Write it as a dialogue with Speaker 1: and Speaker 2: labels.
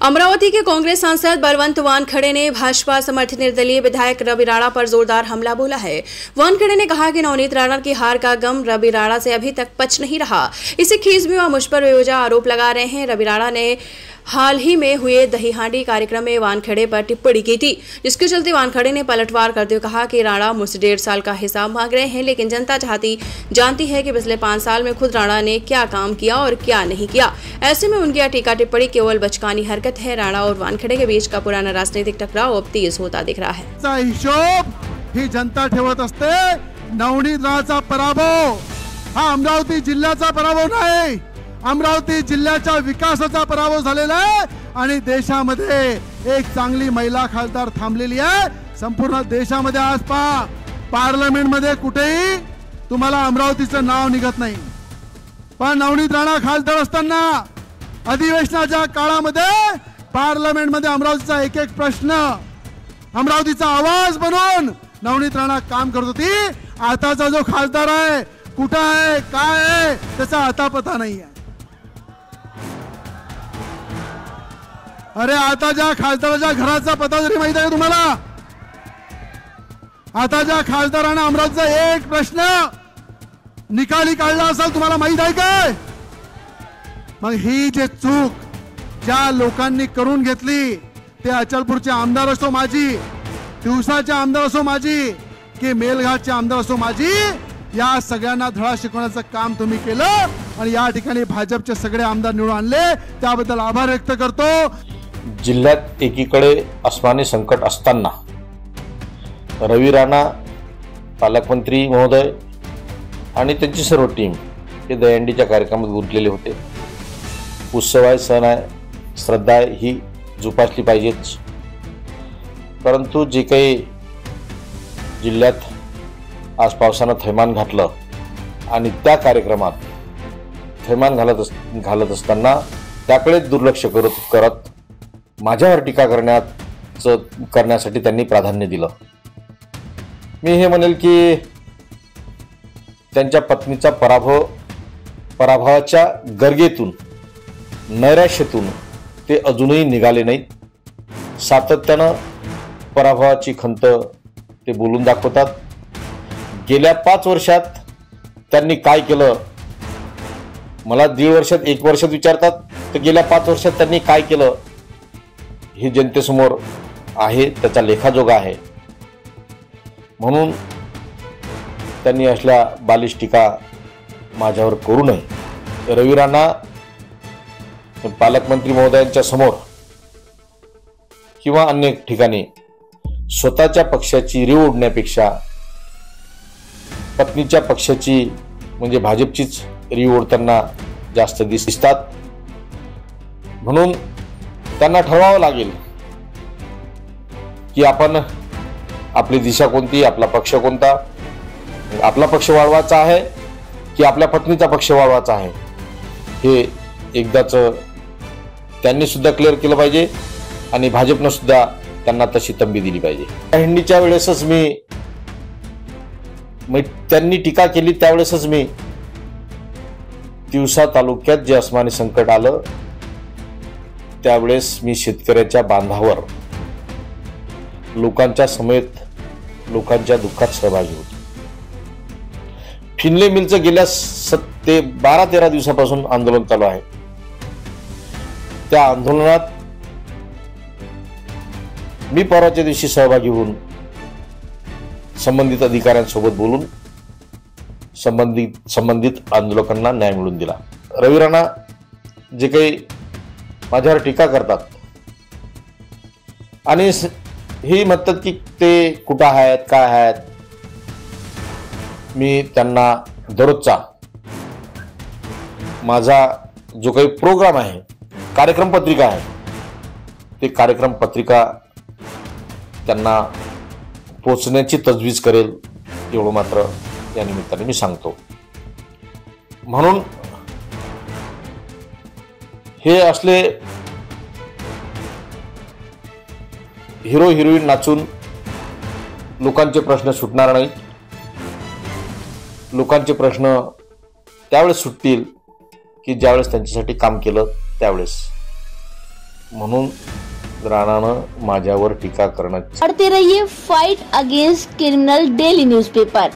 Speaker 1: अमरावती के कांग्रेस सांसद बलवंत वानखेड़े ने भाजपा समर्थित निर्दलीय विधायक रवि राणा पर जोरदार हमला बोला है। वानखेड़े ने कहा कि नवनीत राणा की हार का गम रवि राणा से अभी तक पच नहीं रहा। इसी खींच में वह मुझ पर बेवजह आरोप लगा रहे हैं। रवि राणा ने हाल ही में हुए दही हांडी कार्यक्रम में वानखेड़े पर टिप्पणी की थी, जिसके चलते वानखेड़े ने पलटवार करते हुए कहा कि राणा मुझसे 1.5 साल का हिसाब मांग रहे हैं, लेकिन जनता जानती है कि पिछले 5 साल में खुद राणा ने क्या काम किया और क्या नहीं किया। ऐसे में उनकी टीका टिप्पणी केवल बचकानी हरकत है। राणा और वानखेड़े के बीच का पुराना राजनीतिक टकराव अब तेज होता दिख रहा है।
Speaker 2: हिशोब ही जनता ठेवत असते। नवनीत राणाचा पराभव हा अमरावती जिल्ह्याचा पराभव नाही, अमरावती जिल्ह्याच्या विकासाचा पराभव झालेला आहे आणि देशामध्ये एक चांगली महिला खासदार थांबलेली आहे। संपूर्ण देशामध्ये आज पार्लमेंट मध्ये कुठेही तुम्हाला अमरावतीचं नाव निघत नाही, पण नवनीत राणा खासदार असताना अधिवेशनाच्या काळामध्ये पार्लमेंट मध्ये अमरावतीचा एक एक प्रश्न अमरावतीचा आवाज बनवून नवनीत राणा काम करत होती। आताचा जो खासदार आहे कुठे आहे काय आहे त्याचा आता पता नाही आहे। अरे आता ज्या खासदाराच्या घराचा पता जरी माहित आहे तुम्हाला, आता ज्या खासदाराने अमरावतीचा एक प्रश्न निकाली काढला असेल तुम्हाला माहित आहे काय? मग ही जे चूक ज्या लोकांनी करून घेतली, ते अचलपूरचे आमदार असो माझी, दिवसाचे आमदार असो माझी, की मेलघाटचे आमदार असो माझी, या सगळ्यांना धडा शिकवण्याचं काम तुम्ही केलं आणि या ठिकाणी भाजपचे सगळे आमदार निवडून आणले, त्याबद्दल आभार व्यक्त करतो।
Speaker 3: जिल्ह्यात एकीकडे अस्मानी संकट असताना रवि राणा पालकमंत्री महोदय आणि त्यांची सर्व टीम हे दहीहंडीच्या कार्यक्रमात गुंतलेले होते। उत्सव आहे, सण आहे, श्रद्धा आहे, ही जोपासली पाहिजेच। परंतु जे काही जिल्ह्यात आज पावसानं थैमान घातलं आणि त्या कार्यक्रमात थैमान घालत असताना त्याकडे दुर्लक्ष करत माझ्यावर टीका करण्यासाठी त्यांनी प्राधान्य दिलं। मी हे म्हणेल की त्यांच्या पत्नीचा पराभवाच्या गर्गेतून, नैराश्यातून ते अजूनही निघाले नाहीत। सातत्यानं पराभवाची खंत ते बोलून दाखवतात। गेल्या 5 वर्षात त्यांनी काय केलं, मला 1.5 वर्षात 1 वर्षात विचारतात, तर गेल्या 5 वर्षात त्यांनी काय केलं हे जनतेसमोर आहे, त्याचा लेखाजोगा आहे। म्हणून त्यांनी असल्या बालिश टीका माझ्यावर करू नये। रवि राणा पालकमंत्री महोदयांच्या समोर किंवा अन्य ठिकाणी स्वतःच्या पक्षाची रीव ओढण्यापेक्षा पत्नीच्या पक्षाची म्हणजे भाजपचीच रीव ओढताना जास्त दिसतात। म्हणून त्यांना ठरवावं लागेल की आपण आपली दिशा कोणती, आपला पक्ष कोणता, आपला पक्ष वाढवायचा आहे की आपल्या पत्नीचा पक्ष वाढवायचा आहे, हे एकदाच त्यांनी सुद्धा क्लिअर केलं पाहिजे आणि भाजपनं सुद्धा त्यांना तशी तंबी दिली पाहिजे। हिंडीच्या वेळेसच त्यांनी टीका केली त्यावेळेसच मी तिवसा तालुक्यात जे अस्मानी संकट आलं त्यावेळेस मी शेतकऱ्याच्या बांधावर लोकांच्या समेत लोकांच्या दुःखात सहभागी होतो। फिनले मिलचं गेल्या 12-13 दिवसापासून आंदोलन चालू आहे। त्या आंदोलनात मी परवाच्या दिवशी सहभागी होऊन संबंधित अधिकाऱ्यांसोबत बोलून संबंधित आंदोलकांना न्याय मिळवून दिला। रवि राणा जे काही माझ्यावर टीका करतात आणि हे म्हणतात की ते कुठं आहेत काय आहेत, मी त्यांना दररोजचा माझा जो काही प्रोग्राम आहे, कार्यक्रम पत्रिका आहे, ते कार्यक्रम पत्रिका त्यांना पोचण्याची तजवीज करेल एवढं मात्र या निमित्ताने मी सांगतो। म्हणून हे असले हिरो हिरोईन नाचून लोकांचे प्रश्न सुटणार नाहीत। लोकांचे प्रश्न त्यावेळेस सुटतील की ज्यावेळेस त्यांच्यासाठी काम केलं त्यावेळेस। म्हणून राणानं माझ्यावर टीका करण्यात.
Speaker 4: पढ़ते रहिए fight against criminal daily newspaper.